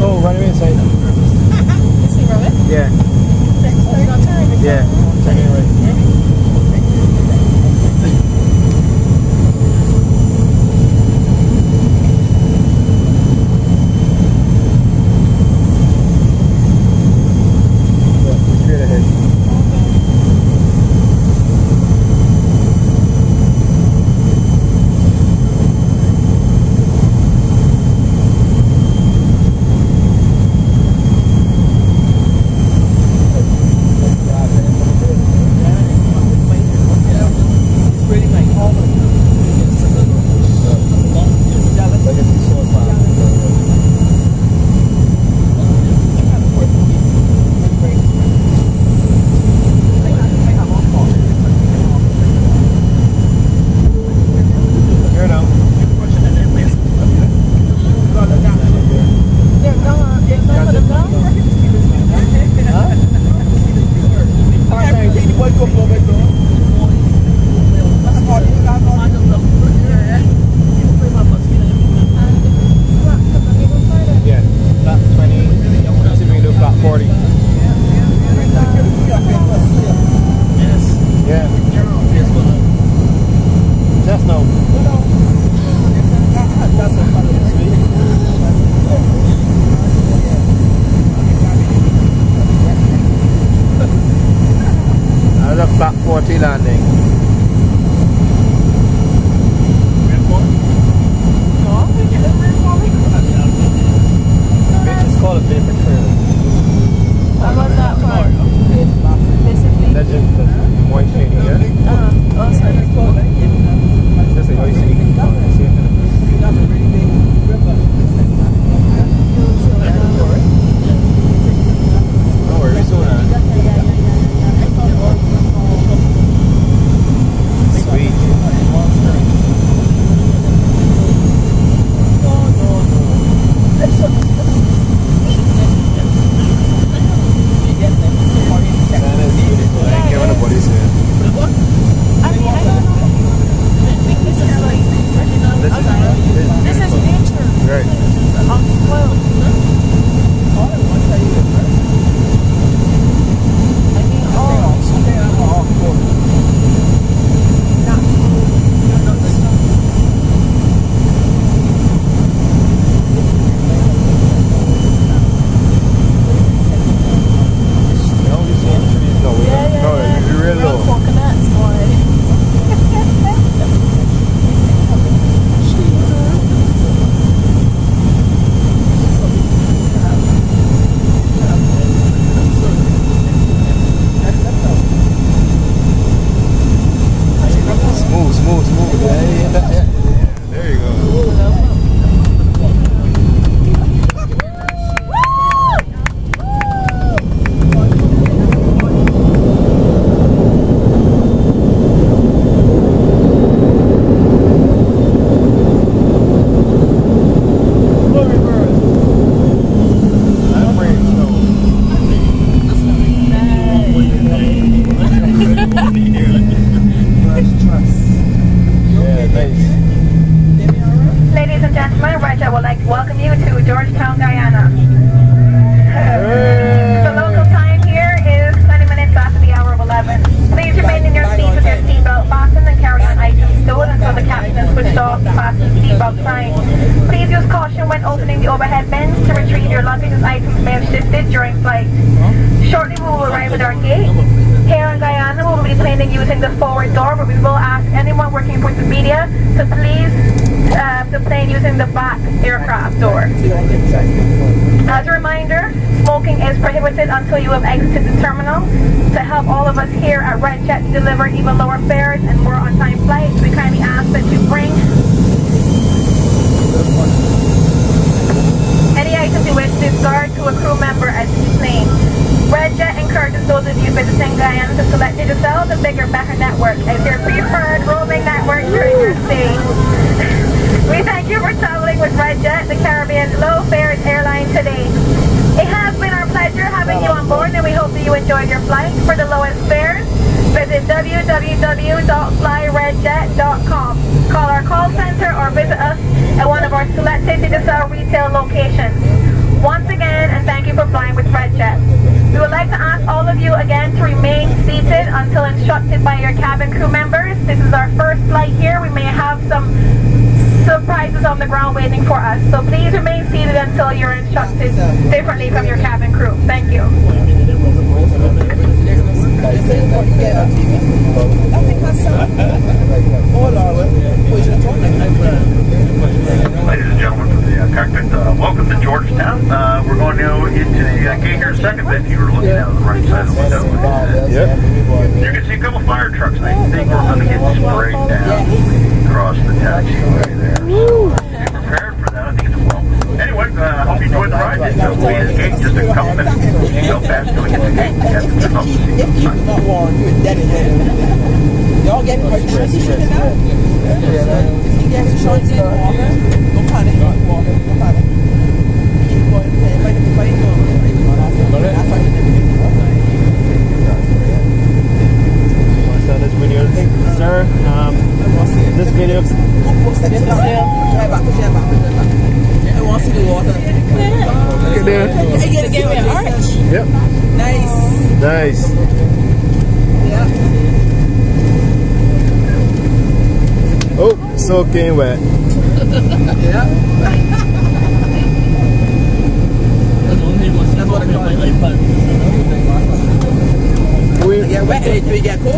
Oh, right away inside. Is he rolling? Yeah. Yeah. Turn it right. Straight ahead. Flat 40 landing. It's called a paper trail. What was that for? Legend, the white shade here. Oh, sorry. Just like how you see. Don't worry, soon. Sweet. Ladies and gentlemen, right, I would like to welcome you to Georgetown, Guyana. The local time here is 20 minutes after the hour of 11. Please remain in your seats with your seatbelt fastened and carry on items stored until the captain has switched off the fasten seatbelt sign. Please use caution when opening the overhead bins to retrieve your luggage as items may have shifted during flight. Shortly we will arrive at our gate. Here in Guyana, we will be planning using the forward door, but we will ask anyone working with the media to please to plane using the back aircraft door. As a reminder, smoking is prohibited until you have exited the terminal. To help all of us here at Red Jet to deliver even lower fares and more on-time flights, we kindly ask that you bring any items you wish to discard to a crew member at each plane. Red Jet encourages those of you visiting Guyana to select digitals, a bigger bag www.flyredjet.com. Call our call center or visit us at one of our selected Digicel retail locations. Once again, and thank you for flying with RedJet. We would like to ask all of you again to remain seated until instructed by your cabin crew members. This is our first flight here. We may have some surprises on the ground waiting for us. So please remain seated until you're instructed differently from your cabin crew. Thank you. Ladies and gentlemen from the cockpit, welcome to Georgetown. We're going to go into the gate here in a second, but if you were looking out on the right side of the window, you can see a couple fire trucks. I think we're going to get sprayed down across the taxiway there. So be prepared for that. I think it's well. Anyway, I hope you enjoyed the ride. We'll be at the gate in just a couple minutes. So fast till we get to the gate. Y'all getting hurt? If he gets short, don't panic. Don't panic. Keep going. Fight on. This video, sir. This video. I want to see the water. Look at there. Get me an arch. Yep. Nice. Nice. Yeah. Oh, soaking wet. Yeah. That's what I call it. We Get wet and it get cold.